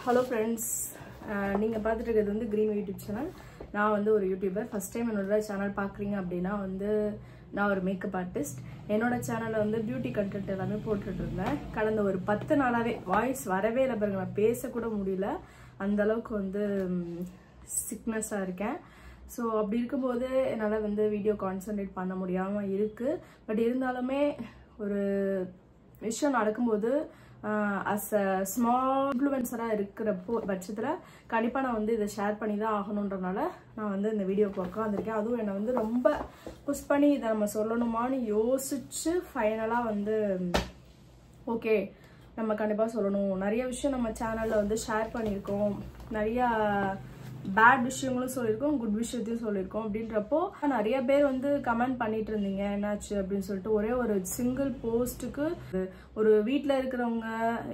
Hello friends, நீங்க பார்த்துட்டு இருக்கிறது வந்து Green YouTube channel. நான் வந்து ஒரு யூடியூபர். ஃபர்ஸ்ட் டைம் என்னோட சேனல் பார்க்குறீங்க அப்படின்னா வந்து நான் ஒரு மேக்கப் ஆர்டிஸ்ட். என்னோட சேனல்ல வந்து பியூட்டி கண்டென்ட் எல்லாமே போட்டுட்டு இருந்தேன். கடந்த ஒரு 10 நாளாவே வாய்ஸ் வரவே இல்லை பாருங்க, நான் பேச கூட முடியல. அந்த அளவுக்கு வந்து சிக்னஸா இருக்கேன். ஸோ அப்படி இருக்கும்போது என்னால் வந்து வீடியோ கான்சென்ட்ரேட் பண்ண முடியாமல் இருக்கு. பட் இருந்தாலுமே ஒரு விஷயம் நடக்கும்போது அஸ் அ ஸ்மால் இன்ஃப்ளூயன்சராக இருக்கிறப்போ பட்சத்தில் கண்டிப்பாக நான் வந்து இதை ஷேர் பண்ணி தான் ஆகணுன்றனால நான் வந்து இந்த வீடியோக்கு உட்காந்துருக்கேன். அதுவும் என்னை வந்து ரொம்ப புஷ் பண்ணி இதை நம்ம சொல்லணுமான்னு யோசிச்சு ஃபைனலாக வந்து ஓகே நம்ம கண்டிப்பாக சொல்லணும். நிறைய விஷயம் நம்ம சேனலில் வந்து ஷேர் பண்ணியிருக்கோம், நிறையா பேட் விஷயங்களும் சொல்லியிருக்கோம், குட் விஷயத்தையும் சொல்லியிருக்கோம். அப்படின்றப்போ நிறைய பேர் வந்து கமெண்ட் பண்ணிட்டு இருந்தீங்க என்னாச்சு அப்படின்னு சொல்லிட்டு. ஒரே ஒரு சிங்கிள் போஸ்ட்டுக்கு ஒரு வீட்டில் இருக்கிறவங்க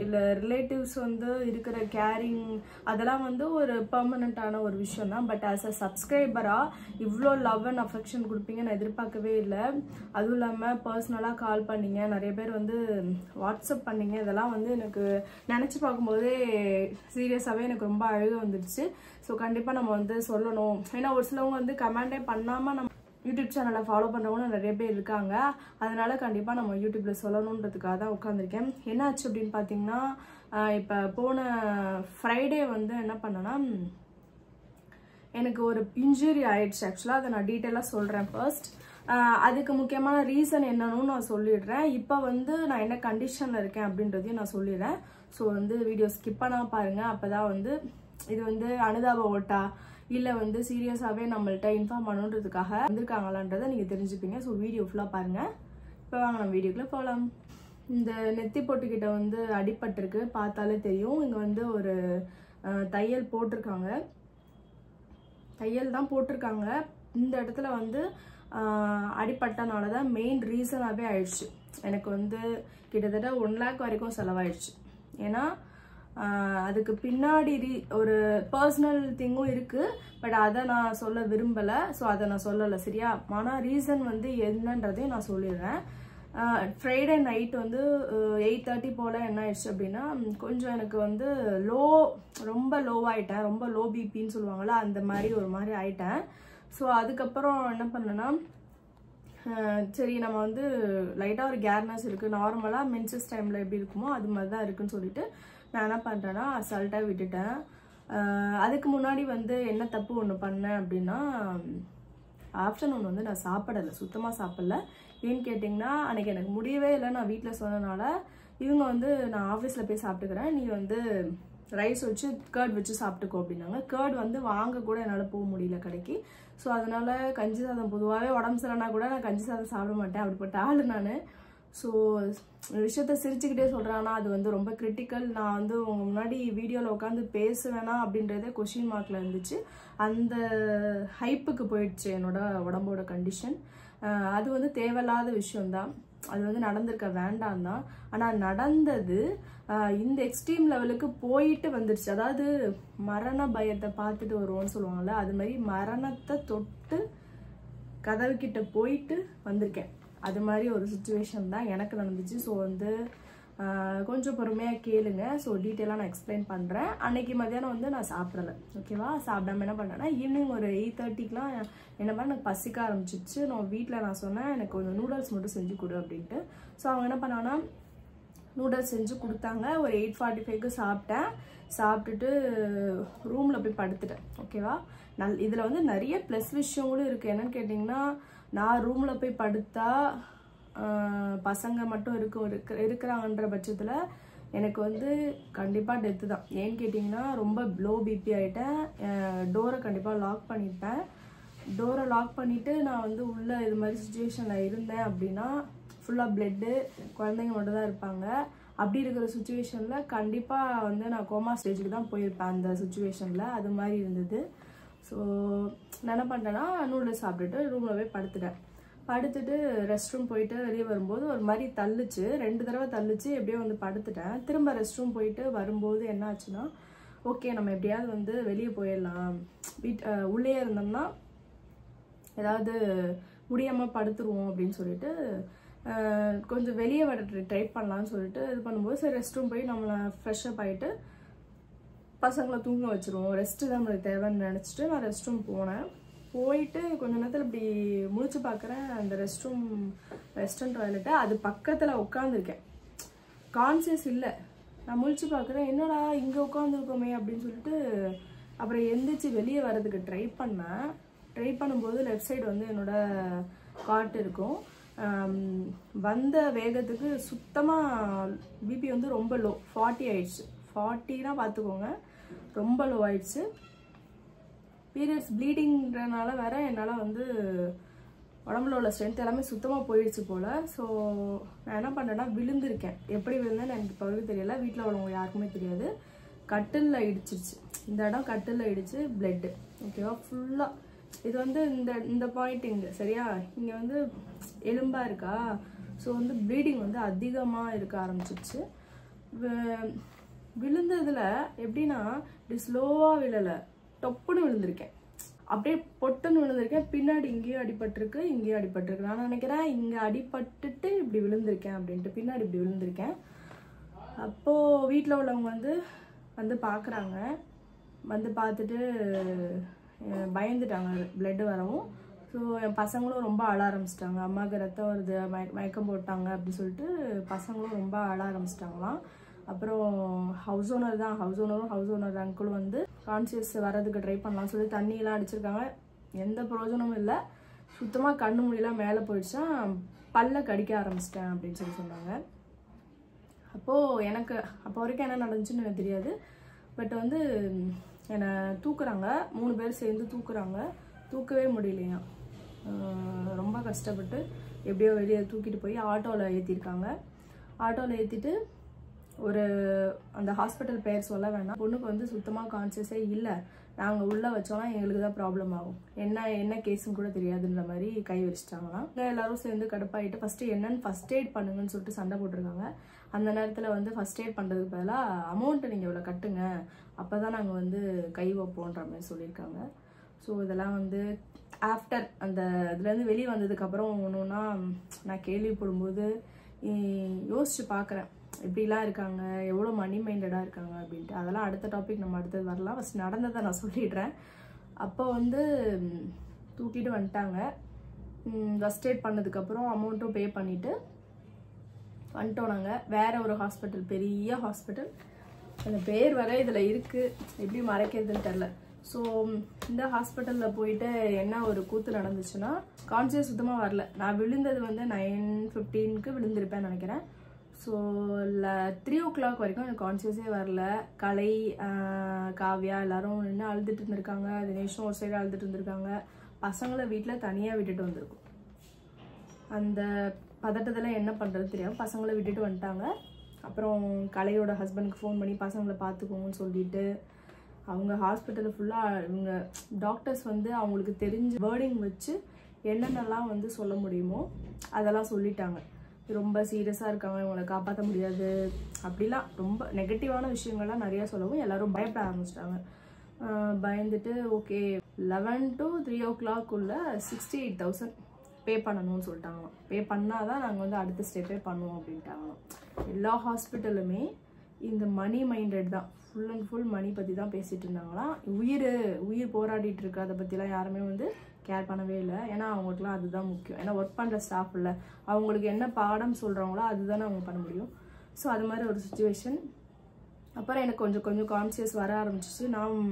இல்லை ரிலேட்டிவ்ஸ் வந்து இருக்கிற கேரிங் அதெல்லாம் வந்து ஒரு பெர்மனண்டான ஒரு விஷயம் தான். பட் ஆஸ் அ சப்ஸ்கிரைபராக இவ்வளோ லவ் அண்ட் அஃபெக்ஷன் கொடுப்பீங்க நான் எதிர்பார்க்கவே இல்லை. அதுவும் இல்லாமல் பர்சனலாக கால் பண்ணீங்க, நிறைய பேர் வந்து வாட்ஸ்அப் பண்ணீங்க. இதெல்லாம் வந்து எனக்கு நினச்சி பார்க்கும்போதே சீரியஸாகவே எனக்கு ரொம்ப அழுக வந்துடுச்சு. ஸோ கண்டிப்பாக நம்ம வந்து சொல்லணும். ஏன்னா ஒரு சிலவங்க வந்து கமெண்டே பண்ணாமல் நம்ம யூடியூப் சேனலை ஃபாலோ பண்ணுறவங்க நிறைய பேர் இருக்காங்க. அதனால கண்டிப்பாக நம்ம யூடியூப்பில் சொல்லணுன்றதுக்காக தான் உட்காந்துருக்கேன். என்னாச்சு அப்படின்னு பார்த்தீங்கன்னா, இப்போ போன ஃப்ரைடே வந்து என்ன பண்ணேன்னா, எனக்கு ஒரு இன்ஜுரி ஆயிடுச்சு. ஆக்சுவலாக அதை நான் டீட்டெயிலாக சொல்கிறேன் ஃபர்ஸ்ட். அதுக்கு முக்கியமான ரீசன் என்னன்னு நான் சொல்லிடுறேன். இப்போ வந்து நான் என்ன கண்டிஷனில் இருக்கேன் அப்படின்றதையும் நான் சொல்லிடுறேன். ஸோ வந்து வீடியோ ஸ்கிப் பண்ணால் பாருங்கள். அப்போ தான் வந்து இது வந்து அனுதாப ஓட்டா இல்லை வந்து சீரியஸாகவே நம்மள்ட்ட இன்ஃபார்ம் பண்ணுன்றதுக்காக வந்திருக்காங்களான்றதை நீங்கள் தெரிஞ்சுப்பீங்க. ஸோ வீடியோ ஃபுல்லாக பாருங்கள். இப்போ வாங்க நம்ம வீடியோக்குள்ளே போகலாம். இந்த நெத்தி பொட்டுக்கிட்ட வந்து அடிபட்டிருக்கு, பார்த்தாலே தெரியும். இங்கே வந்து ஒரு தையல் போட்டிருக்காங்க, தையல் தான் போட்டிருக்காங்க. இந்த இடத்துல வந்து அடிப்பட்டனால தான் மெயின் ரீசனாகவே ஆயிடுச்சு. எனக்கு வந்து கிட்டத்தட்ட 1 lakh வரைக்கும் செலவாயிடுச்சு. ஏன்னா அதுக்கு பின்னாடி ஒரு பர்சனல் திங்கும் இருக்குது. பட் அதை நான் சொல்ல விரும்பலை. ஸோ அதை நான் சொல்லலை, சரியா? ஆனால் ரீசன் வந்து என்னன்றதையும் நான் சொல்லிடுறேன். ஃப்ரைடே நைட் வந்து 8:30 போல் என்ன ஆயிடுச்சு அப்படின்னா, கொஞ்சம் எனக்கு வந்து ரொம்ப லோவாயிட்டேன். ரொம்ப லோ பிபின்னு சொல்லுவாங்கள்ல, அந்த மாதிரி ஒரு மாதிரி ஆயிட்டேன். ஸோ அதுக்கப்புறம் என்ன பண்ணேன்னா, சரி நம்ம வந்து லைட்டாக ஒரு கேர்னஸ் இருக்குது, நார்மலாக மென்சஸ் டைமில் எப்படி இருக்குமோ அது மாதிரி தான் இருக்குன்னு சொல்லிட்டு நான் என்ன பண்ணுறேன்னா அசால்ட்டாக விட்டுட்டேன். அதுக்கு முன்னாடி வந்து என்ன தப்பு ஒன்று பண்ணேன் அப்படின்னா, ஆஃப்டர்நூன் வந்து நான் சாப்பிடலை, சுத்தமாக சாப்பிடல. ஏன்னு கேட்டிங்கன்னா, அன்றைக்கி எனக்கு முடியவே இல்லை. நான் வீட்டில் சொன்னனால இவங்க வந்து நான் ஆஃபீஸில் போய் சாப்பிட்டுக்கிறேன், நீ வந்து ரைஸ் வச்சு கர்ட் வச்சு சாப்பிட்டுக்கோ அப்படின்னாங்க. கர்ட் வந்து வாங்க கூட என்னால் போக முடியல கடைக்கு. ஸோ அதனால் கஞ்சி சாதம், பொதுவாகவே உடம்பு சரியில்லைனா கூட நான் கஞ்சி சாதம் சாப்பிட மாட்டேன், அப்படிப்பட்ட ஆள் நான். ஸோ விஷயத்த சிரிச்சுக்கிட்டே சொல்கிறேன்னா அது வந்து ரொம்ப கிரிட்டிக்கல். நான் வந்து உங்கள் முன்னாடி வீடியோவில் உட்காந்து பேசுவேனா அப்படின்றதே கொஷின் மார்க்கில் இருந்துச்சு. அந்த ஹைப்புக்கு போயிடுச்சு என்னோட உடம்போட கண்டிஷன். அது வந்து தேவையில்லாத விஷயம்தான், அது வந்து நடந்திருக்க வேண்டாம் தான். ஆனால் நடந்தது இந்த எக்ஸ்ட்ரீம் லெவலுக்கு போயிட்டு வந்துடுச்சு. அதாவது மரண பயத்தை பார்த்துட்டு வருவோம்னு சொல்லுவாங்கள்ல, அது மாதிரி மரணத்தை தொட்டு கதவுக்கிட்ட போயிட்டு வந்திருக்கேன். அது மாதிரி ஒரு சுச்சுவேஷன் தான் எனக்கு நடந்துச்சு. ஸோ வந்து கொஞ்சம் பொறுமையாக கேளுங்க. ஸோ டீட்டெயிலாக நான் எக்ஸ்பிளைன் பண்ணுறேன். அன்னைக்கு மத்தியானம் வந்து நான் சாப்பிடலை, ஓகேவா? சாப்பிடாம என்ன பண்ணேன்னா, ஈவினிங் ஒரு 8:30க்குலாம் என்ன பண்ண எனக்கு பசிக்க ஆரம்பிச்சிச்சு. நான் சொன்னேன் எனக்கு கொஞ்சம் நூடுல்ஸ் மட்டும் செஞ்சு கொடு அப்படின்ட்டு. ஸோ அவங்க என்ன பண்ணாங்கன்னா நூடுல்ஸ் செஞ்சு கொடுத்தாங்க. ஒரு 8:45க்கு சாப்பிட்டேன். சாப்பிட்டுட்டு ரூமில் போய் படுத்துட்டேன், ஓகேவா? இதில் வந்து நிறைய ப்ளஸ் விஷயங்களும் இருக்குது. என்னன்னு கேட்டிங்கன்னா, நான் ரூமில் போய் படுத்தா பசங்க மட்டும் இருக்கிறாங்கன்ற பட்சத்தில் எனக்கு வந்து கண்டிப்பாக டெத்து தான். ஏன்னு கேட்டிங்கன்னா, ரொம்ப லோ பிபி ஆகிட்டேன். டோரை கண்டிப்பாக லாக் பண்ணிப்பேன். டோரை லாக் பண்ணிவிட்டு நான் வந்து உள்ளே இது மாதிரி சுச்சுவேஷனில் இருந்தேன் அப்படின்னா ஃபுல்லாக பிளட்டு, குழந்தைங்க மட்டும் தான் இருப்பாங்க. அப்படி இருக்கிற சுச்சுவேஷனில் கண்டிப்பாக வந்து நான் கோமா ஸ்டேஜுக்கு தான் போயிருப்பேன் அந்த சுச்சுவேஷனில். அது மாதிரி இருந்தது. ஸோ நான் என்ன பண்ணிட்டேன்னா, நூடுல்ஸ் சாப்பிட்டுட்டு ரூமில் போய் படுத்துட்டு ரெஸ்ட் ரூம் போயிட்டு வெளியே வரும்போது ஒரு மாதிரி தள்ளுச்சு, 2 தடவை தள்ளுச்சு. எப்படியோ வந்து படுத்துட்டேன். திரும்ப ரெஸ்ட் ரூம் போயிட்டு வரும்போது என்ன ஆச்சுன்னா, ஓகே நம்ம எப்படியாவது வந்து வெளியே போயிடலாம், உள்ளே இருந்தோம்னா ஏதாவது முடியாமல் படுத்துருவோம் அப்படின்னு சொல்லிட்டு கொஞ்சம் வெளியே வர ட்ரை பண்ணலான்னு சொல்லிட்டு இது பண்ணும்போது, சரி ரெஸ்ட் ரூம் போய் நம்மளை ஃப்ரெஷ்அப் ஆகிட்டு பசங்களை தூங்க வச்சிருவோம், ரெஸ்ட்டு தான் நம்மளுக்கு தேவைன்னு நினச்சிட்டு நான் ரெஸ்ட் ரூம் போனேன். போயிட்டு கொஞ்ச நேரத்தில் இப்படி முழிச்சு பார்க்குறேன், அந்த வெஸ்டர்ன் டாய்லெட்டை அது பக்கத்தில் உட்காந்துருக்கேன், கான்சியஸ் இல்லை. நான் முழிச்சு பார்க்குறேன், என்னடா இங்கே உட்காந்துருக்கோமே அப்படின்னு சொல்லிட்டு அப்புறம் எந்திரிச்சு வெளியே வர்றதுக்கு ட்ரை பண்ணும்போது லெஃப்ட் சைடு வந்து என்னோட காட் இருக்கும். வந்த வேகத்துக்கு சுத்தமாக பிபி வந்து ரொம்ப லோ, 40 ஆயிடுச்சு. 40னா பார்த்துக்கோங்க, ரொம்ப லோ ஆயிடுச்சு. பீரியட்ஸ் ப்ளீடிங்கிறனால வேற என்னால் வந்து உடம்புல உள்ள ஸ்ட்ரென்த் எல்லாமே சுத்தமாக போயிடுச்சு போல். ஸோ நான் என்ன பண்ணேன்னா விழுந்திருக்கேன். எப்படி விழுந்தேன்னு எனக்கு இப்போ வரைக்கும் தெரியல, வீட்டில் உள்ளவங்க யாருக்குமே தெரியாது. கட்டிலில் இடிச்சிருச்சு, இந்த இடம் கட்டிலில் இடிச்சு பிளட்டு. ஓகேவா, ஃபுல்லாக இது வந்து இந்த பாயிண்ட் இங்கே சரியா, இங்கே வந்து எலும்பாக இருக்கா. ஸோ வந்து ப்ளீடிங் வந்து அதிகமாக இருக்க ஆரம்பிச்சிருச்சு. விழுந்ததில் எப்படின்னா இப்படி ஸ்லோவாக விழலை, டொப்புன்னு விழுந்திருக்கேன், அப்படியே பொட்டுன்னு விழுந்திருக்கேன். பின்னாடி இங்கேயும் அடிபட்டிருக்கு, இங்கேயும் அடிபட்டிருக்கு. நான் நினைக்கிறேன் இங்கே அடிபட்டுட்டு இப்படி விழுந்திருக்கேன் அப்படின்ட்டு, பின்னாடி இப்படி விழுந்திருக்கேன். அப்போது வீட்டில் உள்ளவங்க வந்து பார்க்குறாங்க, வந்து பார்த்துட்டு பயந்துட்டாங்க பிளட்டு வரவும். ஸோ என் பசங்களும் ரொம்ப அழ ஆரம்பிச்சிட்டாங்க, அம்மாவுக்கு ரத்தம் வருது, மயக்கம் போட்டாங்க அப்படின்னு சொல்லிட்டு பசங்களும் ரொம்ப அழ ஆரம்பிச்சிட்டாங்களாம். அப்புறம் ஹவுஸ் ஓனர் அங்கிளும் வந்து கான்சியஸ் வர்றதுக்கு ட்ரை பண்ணலாம்னு சொல்லி தண்ணியெல்லாம் அடிச்சிருக்காங்க. எந்த பிரயோஜனமும் இல்லை, சுத்தமாக கண்ணு முடியெல்லாம் மேலே போயிடுச்சா, பல்ல கடிக்க ஆரம்பிச்சிட்டேன் அப்படின்னு சொல்லி சொன்னாங்க. அப்போது எனக்கு அப்போ வரைக்கும் என்ன நடந்துச்சுன்னு எனக்கு தெரியாது. பட் வந்து என்னை தூக்குறாங்க, 3 பேர் சேர்ந்து தூக்குறாங்க. தூக்கவே முடியலையா, ரொம்ப கஷ்டப்பட்டு எப்படியோ வெளியே தூக்கிட்டு போய் ஆட்டோவில் ஏற்றிருக்காங்க. ஆட்டோவில் ஏற்றிட்டு அந்த ஹாஸ்பிட்டல் பேர் சொல்ல வேணாம், பொண்ணுக்கு வந்து சுத்தமாக கான்சியஸே இல்லை. நாங்கள் உள்ளே வச்சோன்னா எங்களுக்கு தான் ப்ராப்ளம் ஆகும், என்ன கேஸுன்னு கூட தெரியாதுன்ற மாதிரி கை வச்சுட்டாங்களாம். எல்லாரும் சேர்ந்து கடுப்பாயிட்டு ஃபஸ்ட்டு என்னன்னு ஃபஸ்ட் எய்ட் பண்ணுங்கன்னு சொல்லிட்டு சண்டை போட்டிருக்காங்க. அந்த நேரத்தில் வந்து ஃபஸ்ட் எய்ட் பண்ணுறதுக்கு பதிலாக அமௌண்ட்டை நீங்கள் இவ்வளோ கட்டுங்க, அப்போ தான் நாங்கள் வந்து கை வைப்போன்ற மாதிரி சொல்லியிருக்காங்க. ஸோ இதெல்லாம் வந்து ஆஃப்டர் அந்த இதுலேருந்து வெளியே வந்ததுக்கப்புறம் ஒன்றுன்னா நான் கேள்விப்படும்போது யோசிச்சு பார்க்குறேன், இப்படிலாம் இருக்காங்க, எவ்வளோ மணி மைண்டடாக இருக்காங்க அப்படின்ட்டு. அதெல்லாம் அடுத்த டாபிக் நம்ம அடுத்தது வரலாம். ஃபஸ்ட் நடந்ததை நான் சொல்லிடுறேன். அப்போ வந்து தூக்கிட்டு வந்துட்டாங்க. ஃபஸ்ட் எய்ட் பண்ணதுக்கப்புறம் அமௌண்ட்டும் பே பண்ணிவிட்டு வந்துட்டோம் நாங்கள். வேறு ஒரு ஹாஸ்பிட்டல், பெரிய ஹாஸ்பிட்டல், அந்த பேர் வர இதில் இருக்குது, எப்படி மறைக்கிறதுன்னு தெரில. ஸோ இந்த ஹாஸ்பிட்டலில் போயிட்டு என்ன ஒரு கூத்து நடந்துச்சுன்னா, கான்சியஸ் சுத்தமாக வரல. நான் விழுந்தது வந்து 9:15க்கு விழுந்திருப்பேன்னு நினைக்கிறேன். ஸோ 3 o'clock வரைக்கும் எனக்கு கான்சியஸே வரல. கலை, காவ்யா எல்லாரும் நின்று அழுதுட்டு இருந்திருக்காங்க, தினேஷும் ஒரு சைடு அழுதுட்டு இருந்திருக்காங்க. பசங்களை வீட்டில் தனியாக விட்டுட்டு வந்திருக்கும். அந்த பதட்டத்தில் என்ன பண்ணுறது தெரியாமல் பசங்களை விட்டுட்டு வந்துட்டாங்க. அப்புறம் கலையோட ஹஸ்பண்டுக்கு ஃபோன் பண்ணி பசங்களை பார்த்துக்கோங்கன்னு சொல்லிட்டு அவங்க ஹாஸ்பிட்டலில் ஃபுல்லாக இவங்க டாக்டர்ஸ் வந்து அவங்களுக்கு தெரிஞ்ச வேர்டிங் வச்சு என்னென்னலாம் வந்து சொல்ல முடியுமோ அதெல்லாம் சொல்லிட்டாங்க. ரொம்ப சீரியஸாக இருக்காங்க, இவங்களை காப்பாற்ற முடியாது அப்படிலாம் ரொம்ப நெகட்டிவான விஷயங்கள்லாம் நிறையா சொல்லவும் எல்லோரும் பயப்பட ஆரம்பிச்சிட்டாங்க. பயந்துட்டு ஓகே 11 to 3 o'clock 68,000 பே பண்ணணும்னு சொல்லிட்டாங்களாம். பே பண்ணால் தான் நாங்கள் வந்து அடுத்த ஸ்டெப்பே பண்ணுவோம் அப்படின்ட்டாங்களாம். எல்லா ஹாஸ்பிட்டலுமே இந்த மணி மைண்டட் தான், ஃபுல் அண்ட் ஃபுல் மணி பற்றி தான் பேசிகிட்டு இருந்தாங்களாம். உயிர் போராடிட்டு இருக்கு, அதை பற்றிலாம் யாருமே வந்து கேர் பண்ணவே இல்லை. ஏன்னா அவங்களுக்குலாம் அதுதான் முக்கியம். ஏன்னா ஒர்க் பண்ணுற ஸ்டாஃப் இல்லை, அவங்களுக்கு என்ன பாடம் சொல்கிறாங்களோ அதுதானே அவங்க பண்ண முடியும். ஸோ அது மாதிரி ஒரு சுச்சுவேஷன். அப்புறம் எனக்கு கொஞ்சம் கான்சியஸ் வர ஆரம்பிச்சிச்சு.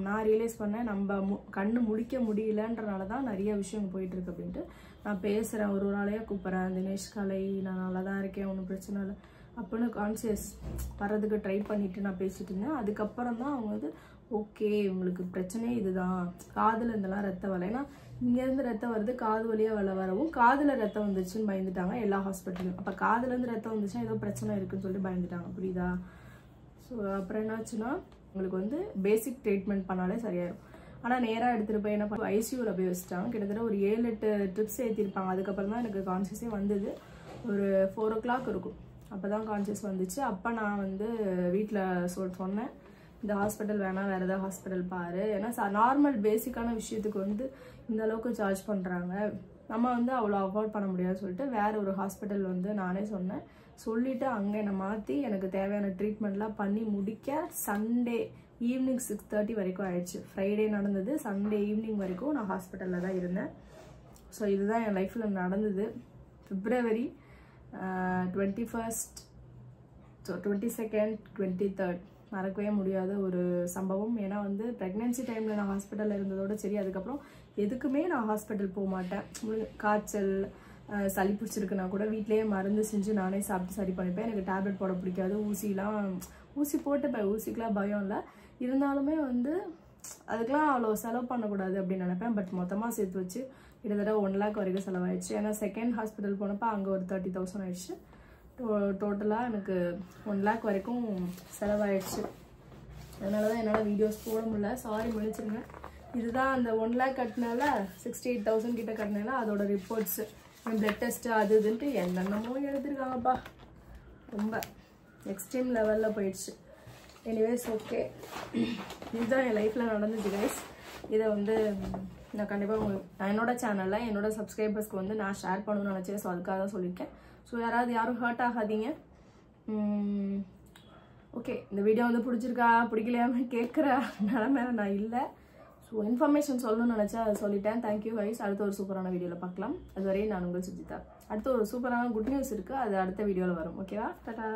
நான் ரியலைஸ் பண்ணேன், நம்ம கண்ணு முடிக்க முடியலன்றனால தான் நிறைய விஷயம் போயிட்டுருக்கு அப்படின்ட்டு. நான் பேசுகிறேன், ஒரு நாளையே கூப்பிட்றேன், தினேஷ், கலை, நான் நல்லா தான் இருக்கேன், ஒன்றும் பிரச்சனை இல்லை அப்படின்னு கான்சியஸ் வர்றதுக்கு ட்ரை பண்ணிவிட்டு நான் பேசிட்டு இருந்தேன். அதுக்கப்புறம் தான் அவங்க வந்து ஓகே உங்களுக்கு பிரச்சனையே இதுதான், காதில் இருந்தெல்லாம் ரத்தம் வரல. ஏன்னா இங்கேருந்து ரத்தம் வருது, காது வழியாக வரவும் காதில் ரத்தம் வந்துருச்சுன்னு பயந்துட்டாங்க எல்லா ஹாஸ்பிட்டலும். அப்போ காதுலேருந்து ரத்தம் வந்துச்சுன்னா ஏதோ பிரச்சனை இருக்குன்னு சொல்லிட்டு பயந்துட்டாங்க, புரியுதா? ஸோ அப்புறம் என்னாச்சுன்னா உங்களுக்கு வந்து பேசிக் ட்ரீட்மெண்ட் பண்ணாலே சரியாயிடும். ஆனால் நேராக எடுத்துகிட்டு போய் என்ன பண்ண ஐசியூவில் போய் வச்சுட்டாங்க. கிட்டத்தட்ட ஒரு 7-8 ட்ரிப்ஸ் ஏற்றிருப்பாங்க. அதுக்கப்புறம் தான் எனக்கு கான்சியஸே வந்தது. ஒரு 4 o'clock இருக்கும், அப்போ தான் கான்சியஸ் வந்துச்சு. அப்போ நான் வந்து வீட்டில் சொன்னேன், இந்த ஹாஸ்பிட்டல் வேணாம், வேறு ஏதாவது ஹாஸ்பிட்டல் பாரு. ஏன்னா நார்மல் பேசிக்கான விஷயத்துக்கு வந்து இந்த அளவுக்கு சார்ஜ் பண்ணுறாங்க, நம்ம வந்து அவ்வளோ அஃபோர்ட் பண்ண முடியாதுன்னு சொல்லிட்டு வேறு ஒரு ஹாஸ்பிட்டல் வந்து நானே சொல்லிவிட்டு அங்கே என்னை மாற்றி எனக்கு தேவையான ட்ரீட்மெண்ட்லாம் பண்ணி முடிக்க சண்டே ஈவினிங் 6:30 வரைக்கும் ஆயிடுச்சு. ஃப்ரைடே நடந்தது, சண்டே ஈவினிங் வரைக்கும் நான் ஹாஸ்பிட்டலில் தான் இருந்தேன். ஸோ இதுதான் என் லைஃப்பில் நடந்தது. February 21st, 22nd, 23rd மறக்கவே முடியாத ஒரு சம்பவம். ஏன்னா வந்து ப்ரெக்னென்சி டைமில் நான் ஹாஸ்பிட்டலில் இருந்ததோட சரி, அதுக்கப்புறம் எதுக்குமே நான் ஹாஸ்பிட்டல் போக மாட்டேன். காய்ச்சல் சளி பிடிச்சிருக்குன்னா கூட வீட்டிலேயே மருந்து செஞ்சு நானே சாப்பிட்டு சரி பண்ணிப்பேன். எனக்கு டேப்லெட் போட பிடிக்காது. ஊசி போட்டுப்பேன், ஊசிக்கெலாம் பயம் இல்லை. இருந்தாலுமே வந்து அதுக்கெலாம் அவ்வளோ செலவு பண்ணக்கூடாது அப்படின்னு நினைப்பேன். பட் மொத்தமாக சேர்த்து வச்சு கிட்டத்தட்ட 1 lakh வரைக்கும் செலவாயிடுச்சு. ஏன்னா செகண்ட் ஹாஸ்பிட்டல் போனப்போ அங்கே ஒரு 30,000 ஆயிடுச்சு. டோட்டலாக எனக்கு 1 lakh வரைக்கும் செலவாயிடுச்சு. அதனால தான் என்னால் வீடியோஸ் போட முடியல, சாரி மன்னிச்சிருங்க. இதுதான் அந்த 1 lakh கட்டினால 68,000 கிட்ட கட்டினால அதோட ரிப்போர்ட்ஸு, பிளட் டெஸ்ட்டு அது இதுன்ட்டு என்னென்னமோ எடுத்துருக்காங்கப்பா. ரொம்ப எக்ஸ்ட்ரீம் லெவலில் போயிடுச்சு. எனிவேஸ் ஓகே, இதுதான் என் லைஃப்பில் நடந்துச்சு கைஸ். இதை வந்து நான் கண்டிப்பாக நான் என்னோட சேனலில் என்னோட சப்ஸ்கிரைபர்ஸ்க்கு வந்து நான் ஷேர் பண்ணணும்னு நினச்சேன். ஸோ அதுக்காக தான் சொல்லியிருக்கேன். ஸோ யாரும் ஹர்ட் ஆகாதீங்க. ஓகே, இந்த வீடியோ வந்து பிடிச்சிருக்கா பிடிக்கலையாம கேட்குற நிலமையில நான் இல்லை. ஸோ இன்ஃபர்மேஷன் சொல்லணும்னு நினச்சா அதை சொல்லிட்டேன். Thank you guys. அடுத்த ஒரு சூப்பரான வீடியோவில் பார்க்கலாம். அதுவரை நான் உங்கள் சுஜிதா. அடுத்த ஒரு சூப்பரான குட் நியூஸ் இருக்குது, அது அடுத்த வீடியோவில் வரும். ஓகேவா? டாடா.